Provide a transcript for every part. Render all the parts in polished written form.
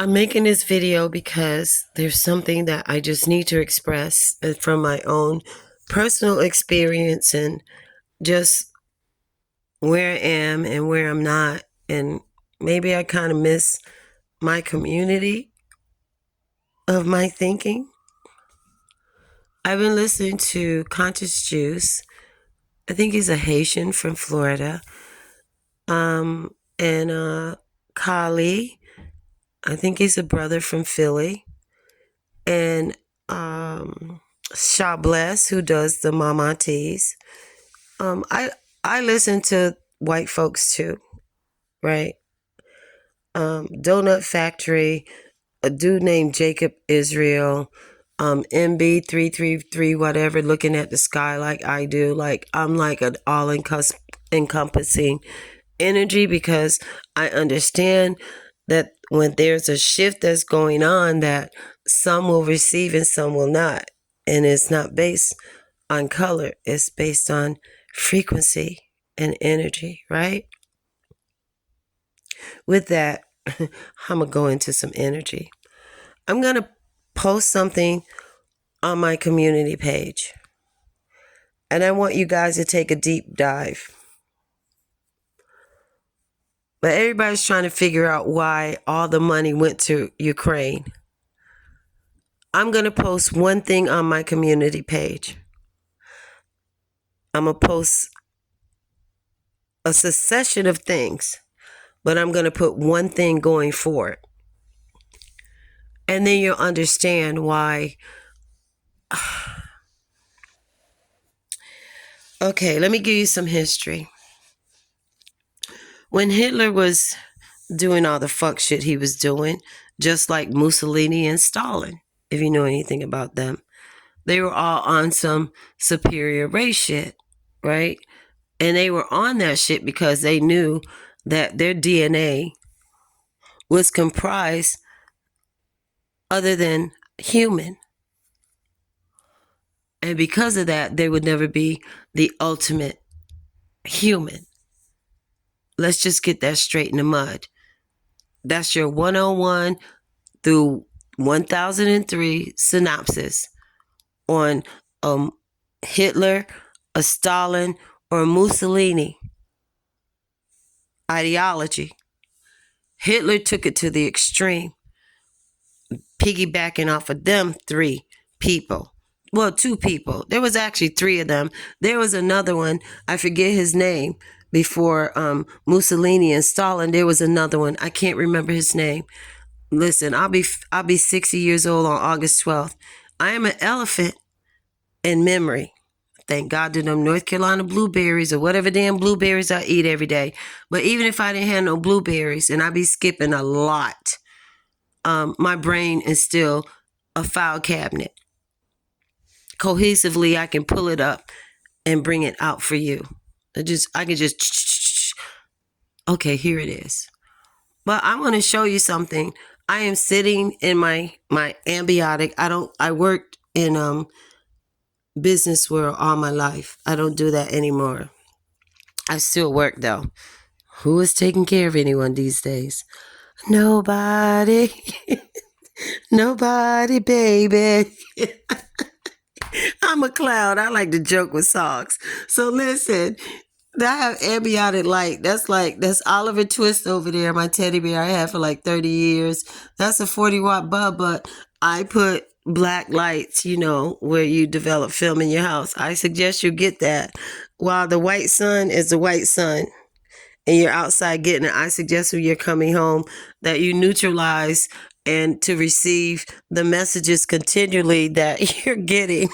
I'm making this video because there's something that I just need to express from my own personal experience and just where I am and where I'm not. And maybe I kind of miss my community of my thinking. I've been listening to Conscious Juice. I think he's a Haitian from Florida. And Kali, I think he's a brother from Philly. And Shabless, who does the Mama Teas. I listen to white folks too, right? Donut Factory, a dude named Jacob Israel, MB333, whatever, looking at the sky like I do. Like I'm like an all encompassing energy because I understand that when there's a shift that's going on, that some will receive and some will not. And it's not based on color, it's based on frequency and energy, right? With that, I'm going to go into some energy. I'm going to post something on my community page. And I want you guys to take a deep dive. But everybody's trying to figure out why all the money went to Ukraine. I'm going to post one thing on my community page. I'm going to post a succession of things, but I'm going to put one thing going forward. And then you'll understand why. Okay, let me give you some history. When Hitler was doing all the fuck shit he was doing, just like Mussolini and Stalin, if you know anything about them, they were all on some superior race shit, right? And they were on that shit because they knew that their DNA was comprised other than human. And because of that, they would never be the ultimate human. Let's just get that straight in the mud. That's your 101 through 1003 synopsis on Hitler, a Stalin, or a Mussolini ideology. Hitler took it to the extreme, piggybacking off of them three people. Well, two people. There was actually three of them. There was another one. I forget his name. Before Mussolini and Stalin, there was another one. I can't remember his name. Listen, I'll be 60 years old on August 12th. I am an elephant in memory. Thank God to them North Carolina blueberries or whatever damn blueberries I eat every day. But even if I didn't have no blueberries, and I be skipping a lot, my brain is still a file cabinet. Cohesively, I can pull it up and bring it out for you. I can just, okay, here it is. But I want to show you something. I am sitting in my ambiotic. I worked in business world all my life. I don't do that anymore. I still work though. Who is taking care of anyone these days? Nobody. Nobody, baby. I'm a clown. I like to joke with socks. So listen, I have ambiotic light. That's Oliver Twist over there, my teddy bear I had for like 30 years. That's a 40-watt bulb, but I put black lights, where you develop film in your house. I suggest you get that. While the white sun is the white sun and you're outside getting it, I suggest when you're coming home that you neutralize and to receive the messages continually that you're getting.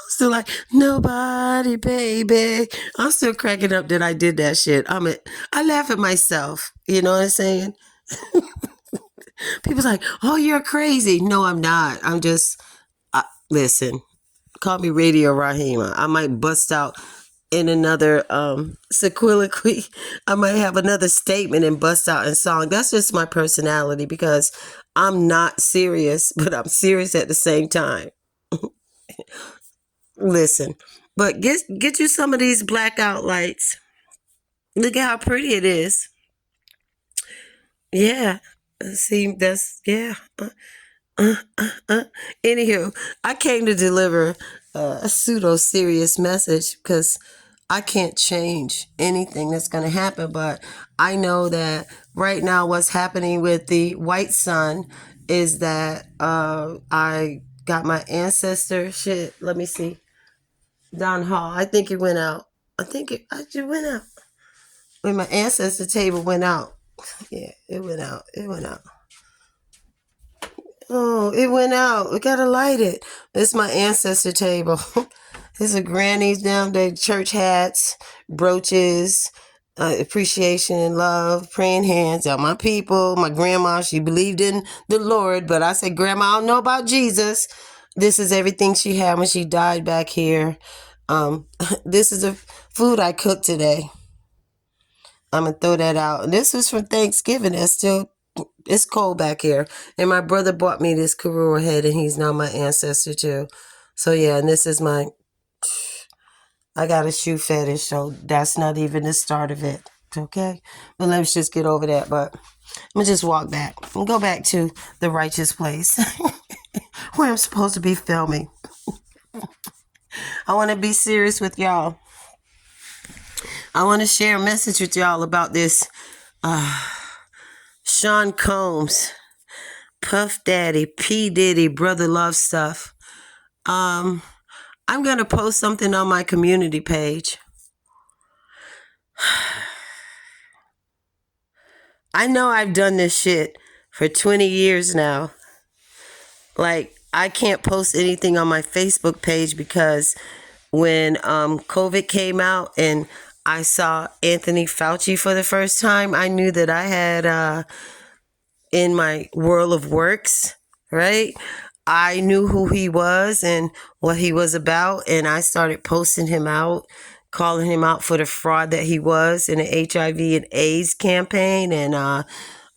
Still like, nobody, baby. I'm still cracking up that I did that shit. I laugh at myself. You know what I'm saying? People's like, oh, you're crazy. No, I'm not. I'm just, listen, call me Radio Rahima. I might bust out in another soliloquy. I might have another statement and bust out in song. That's just my personality because I'm not serious, but I'm serious at the same time. Listen, but get you some of these blackout lights. Look at how pretty it is. Yeah. See, that's, yeah. Uh, Anywho, I came to deliver a pseudo serious message because I can't change anything that's going to happen. But I know that right now, what's happening with the white sun is that I got my ancestor shit. Let me see. Don Hall. I think it went out. I just went out. When my ancestor table went out. Yeah, it went out. It went out. Oh, it went out. We gotta light it. It's my ancestor table. This is grannies down there, church hats, brooches, appreciation and love, praying hands. My people, my grandma, she believed in the Lord, but I said, Grandma, I don't know about Jesus. This is everything she had when she died back here. This is the food I cooked today. I'm gonna throw that out. This was from Thanksgiving. It's cold back here. And my brother bought me this Karura head, and he's now my ancestor too. So yeah, and this is I got a shoe fetish, so that's not even the start of it. Okay? But let's just get over that. But I'm gonna just walk back and go back to the righteous place where I'm supposed to be filming. I want to be serious with y'all. I want to share a message with y'all about this Sean Combs, Puff Daddy, P. Diddy, Brother Love stuff. I'm going to post something on my community page. I know I've done this shit for 20 years now. Like, I can't post anything on my Facebook page because when COVID came out and I saw Anthony Fauci for the first time, I knew that I had in my world of works, right? I knew who he was and what he was about, and I started posting him out, calling him out for the fraud that he was in the HIV and AIDS campaign. And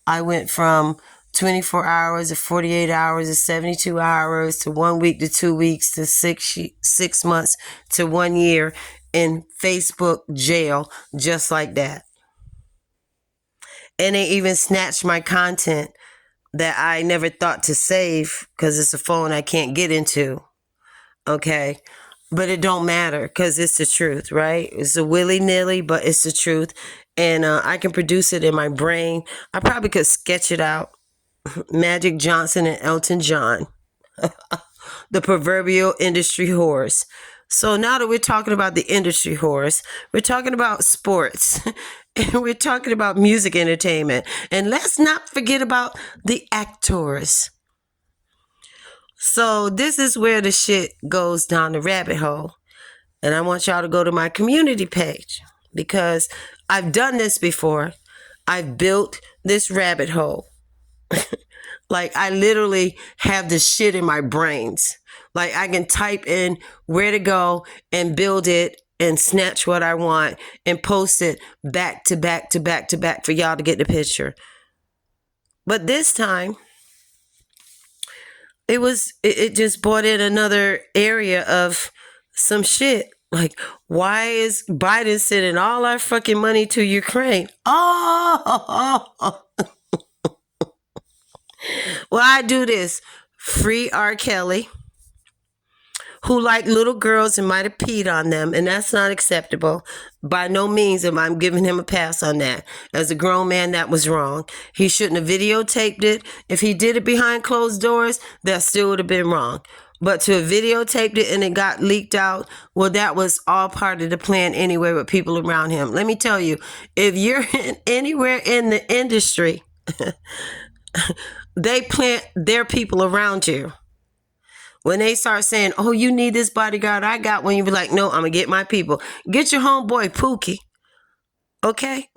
I went from 24 hours to 48 hours to 72 hours to 1 week to 2 weeks to 6 months to 1 year in Facebook jail, just like that. And they even snatched my content that I never thought to save because it's a phone I can't get into. Okay. But it don't matter because it's the truth, right? It's a willy-nilly, but it's the truth. And I can produce it in my brain. I probably could sketch it out. Magic Johnson and Elton John. The proverbial industry whores. So now that we're talking about the industry whores, we're talking about sports. And we're talking about music entertainment. And let's not forget about the actors. So this is where the shit goes down the rabbit hole. And I want y'all to go to my community page because I've done this before. I've built this rabbit hole. Like, I literally have this shit in my brains. Like, I can type in where to go and build it and snatch what I want and post it back to back to back to back for y'all to get the picture. But this time, it just brought in another area of some shit. Like, why is Biden sending all our fucking money to Ukraine? Oh, well, I do this. Free R. Kelly, who liked little girls and might have peed on them, and that's not acceptable. By no means am I giving him a pass on that. As a grown man, that was wrong. He shouldn't have videotaped it. If he did it behind closed doors, that still would have been wrong. But to have videotaped it and it got leaked out, well, that was all part of the plan anyway with people around him. Let me tell you, if you're anywhere in the industry, they plant their people around you. When they start saying, oh, you need this bodyguard I got one, you be like, no, I'm going to get my people. Get your homeboy Pookie. Okay?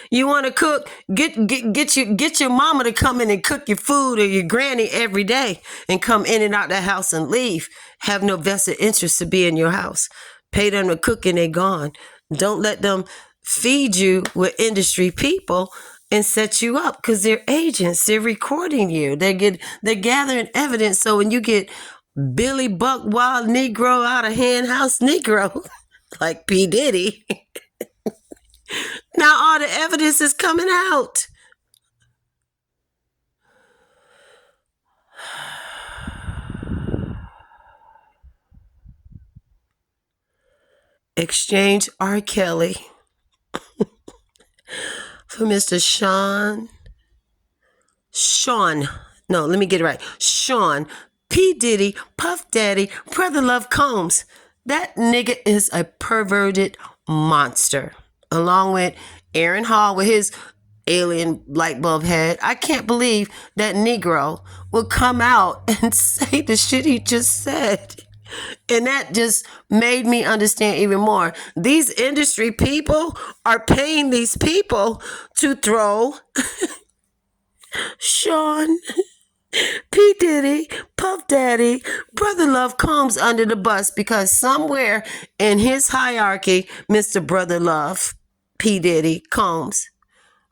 You want to cook? Get your mama to come in and cook your food, or your granny every day and come in and out that house and leave. Have no vested interest to be in your house. Pay them to cook and they gone. Don't let them feed you with industry people and set you up because they're agents. They're recording you. They're gathering evidence. So when you get Billy Buck Wild Negro out of hand house Negro, like P. Diddy, now all the evidence is coming out. exchange R. Kelly for Mr. Sean. No, let me get it right. Sean P. Diddy, Puff Daddy, Brother Love Combs. That nigga is a perverted monster. Along with Aaron Hall with his alien light bulb head. I can't believe that Negro will come out and say the shit he just said. And that just made me understand even more. These industry people are paying these people to throw Sean, P. Diddy, Puff Daddy, Brother Love Combs under the bus because somewhere in his hierarchy, Mr. Brother Love, P. Diddy, Combs,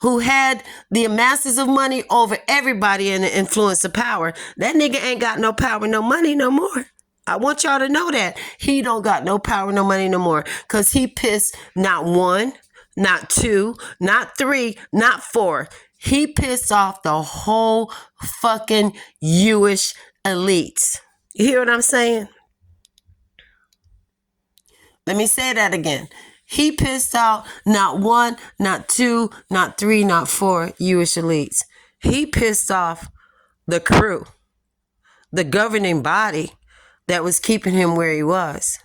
who had the masses of money over everybody in the influence of power, that nigga ain't got no power, no money no more. I want y'all to know that. He don't got no power, no money no more. Because he pissed not one, not two, not three, not four. He pissed off the whole fucking Jewish elites. You hear what I'm saying? Let me say that again. He pissed out not one, not two, not three, not four Jewish elites. He pissed off the crew, the governing body that was keeping him where he was.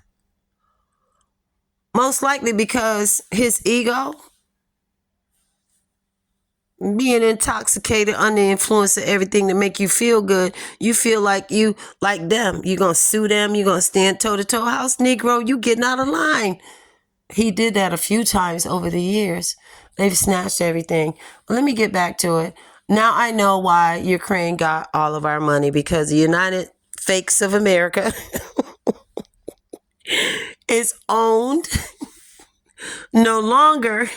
Most likely because his ego, being intoxicated under the influence of everything to make you feel good, you feel like you like them. You're going to sue them. You're going to stand toe-to-toe. House Negro, you getting out of line. He did that a few times over the years. They've snatched everything. But let me get back to it. Now I know why Ukraine got all of our money, because the United Fakes of America is owned no longer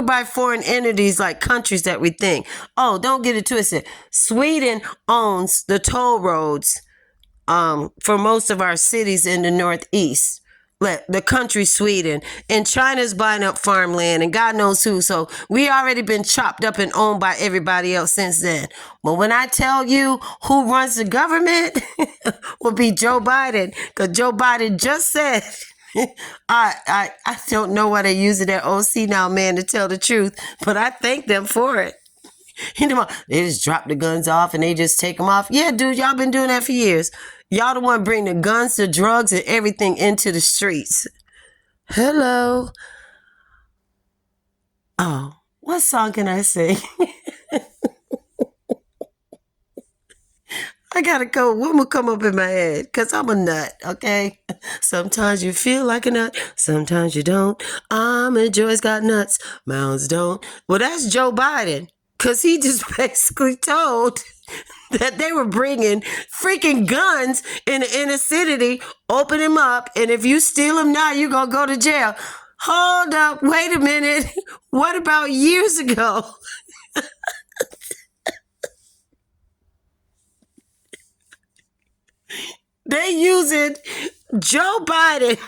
by foreign entities like countries that we think. Oh, don't get it twisted. Sweden owns the toll roads for most of our cities in the Northeast. The country Sweden, and China's buying up farmland and God knows who. So we already been chopped up and owned by everybody else since then. But when I tell you who runs the government, will be Joe Biden, because Joe Biden just said, I don't know why they use it at OC now, man, to tell the truth, but I thank them for it. You know, they just drop the guns off and they just take them off. Yeah, dude, y'all been doing that for years. Y'all the one bring the guns, the drugs, and everything into the streets. Hello. Oh, what song can I sing? I gotta go. What will come up in my head? Because I'm a nut, okay? Sometimes you feel like a nut. Sometimes you don't. And Joy's got nuts. Mounds don't. Well, that's Joe Biden. Because he just basically told that they were bringing freaking guns in the inner city, open them up, and if you steal them now, you're going to go to jail. Hold up. Wait a minute. What about years ago? They using Joe Biden.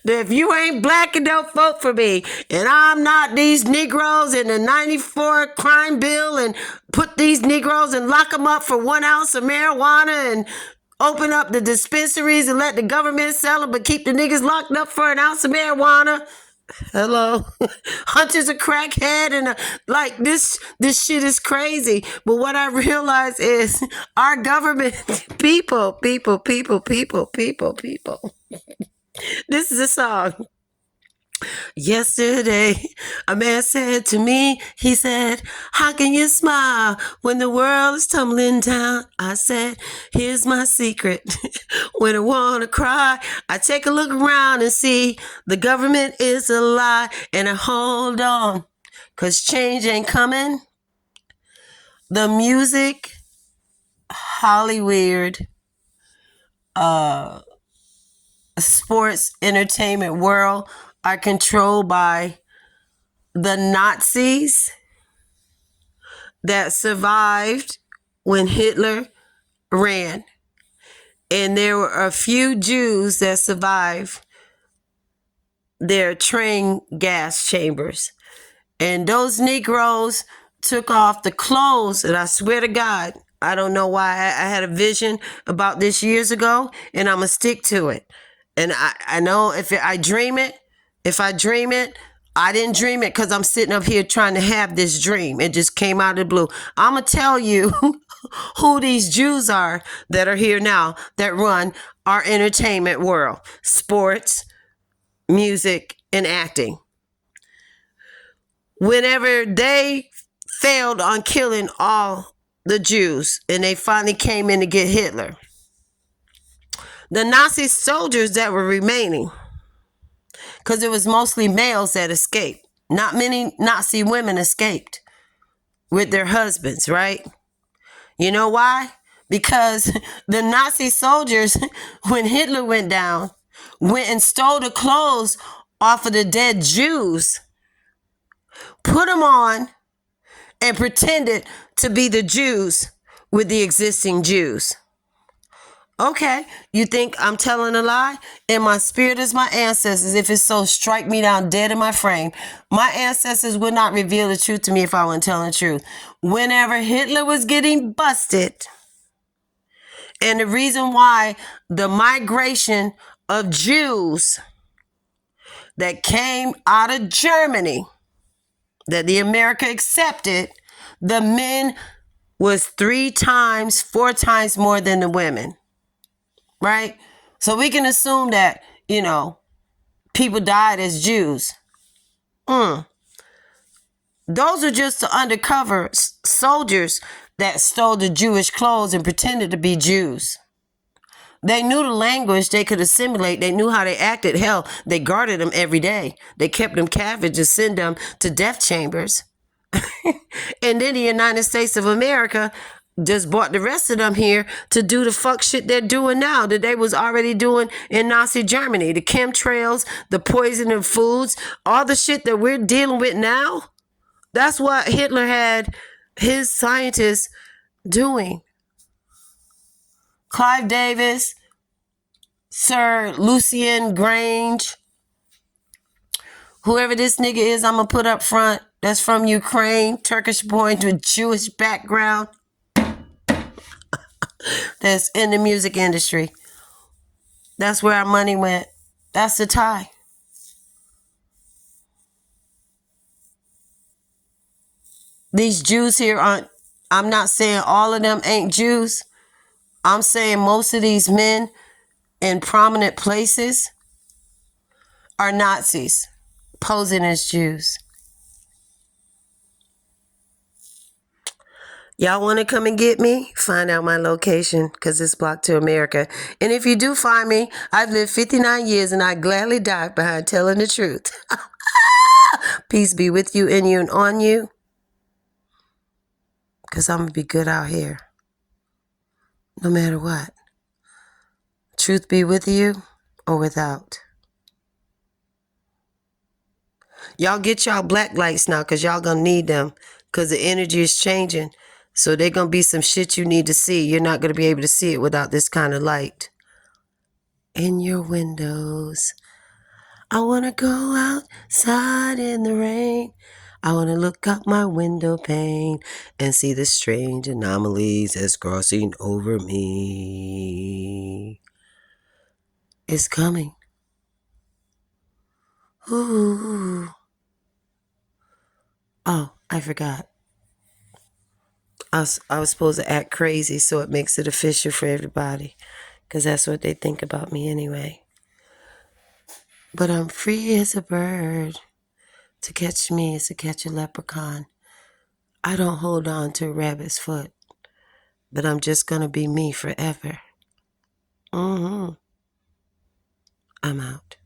If you ain't black and don't vote for me, and I'm not these Negroes in the 94 crime bill, and put these Negroes and lock them up for 1 ounce of marijuana and open up the dispensaries and let the government sell them, but keep the niggas locked up for 1 ounce of marijuana. Hello. Hunter's a crackhead, and like this shit is crazy. But what I realize is our government, people. This is a song. Yesterday, a man said to me, he said, how can you smile when the world is tumbling down? I said, here's my secret. When I want to cry, I take a look around and see the government is a lie, and I hold on, because change ain't coming. The music, Hollywood, sports, entertainment world are controlled by the Nazis that survived when Hitler ran. And there were a few Jews that survived their train gas chambers. And those Negroes took off the clothes, and I swear to God, I don't know why I had a vision about this years ago, and I'm going to stick to it. And I know if I dream it, I didn't dream it because I'm sitting up here trying to have this dream. It just came out of the blue. I'm going to tell you who these Jews are that are here now that run our entertainment world, sports, music, and acting. Whenever they failed on killing all the Jews and they finally came in to get Hitler, the Nazi soldiers that were remaining, because it was mostly males that escaped. Not many Nazi women escaped with their husbands, right? You know why? Because the Nazi soldiers, when Hitler went down, went and stole the clothes off of the dead Jews, put them on, and pretended to be the Jews with the existing Jews. Okay, you think I'm telling a lie? In my spirit is my ancestors. If it's so, strike me down dead in my frame. My ancestors would not reveal the truth to me if I wasn't telling the truth. Whenever Hitler was getting busted, and the reason why the migration of Jews that came out of Germany, that the America accepted, the men was 3 times, 4 times more than the women. Right? So we can assume that, people died as Jews. Those are just the undercover soldiers that stole the Jewish clothes and pretended to be Jews. They knew the language, they could assimilate, they knew how they acted. Hell, they guarded them every day. They kept them captive to send them to death chambers. And then the United States of America just brought the rest of them here to do the fuck shit they're doing now that they was already doing in Nazi Germany. The chemtrails, the poisoning foods, all the shit that we're dealing with now. That's what Hitler had his scientists doing. Clive Davis, Sir Lucian Grange, whoever this nigga is I'm going to put up front, that's from Ukraine, Turkish boy with Jewish background. That's in the music industry. That's where our money went. That's the tie. These Jews here I'm not saying all of them ain't Jews. I'm saying most of these men in prominent places are Nazis posing as Jews. Y'all want to come and get me? Find out my location because it's blocked to America. And if you do find me, I've lived 59 years and I gladly die behind telling the truth. Peace be with you, in you, and on you. Because I'm going to be good out here. No matter what. Truth be with you or without. Y'all get y'all black lights now because y'all going to need them because the energy is changing. So there's going to be some shit you need to see. You're not going to be able to see it without this kind of light. In your windows. I want to go outside in the rain. I want to look out my window pane and see the strange anomalies that's crossing over me. It's coming. Ooh. Oh, I forgot. I was supposed to act crazy so it makes it official for everybody. Because that's what they think about me anyway. But I'm free as a bird. To catch me is to catch a leprechaun. I don't hold on to a rabbit's foot. But I'm just going to be me forever. I'm out.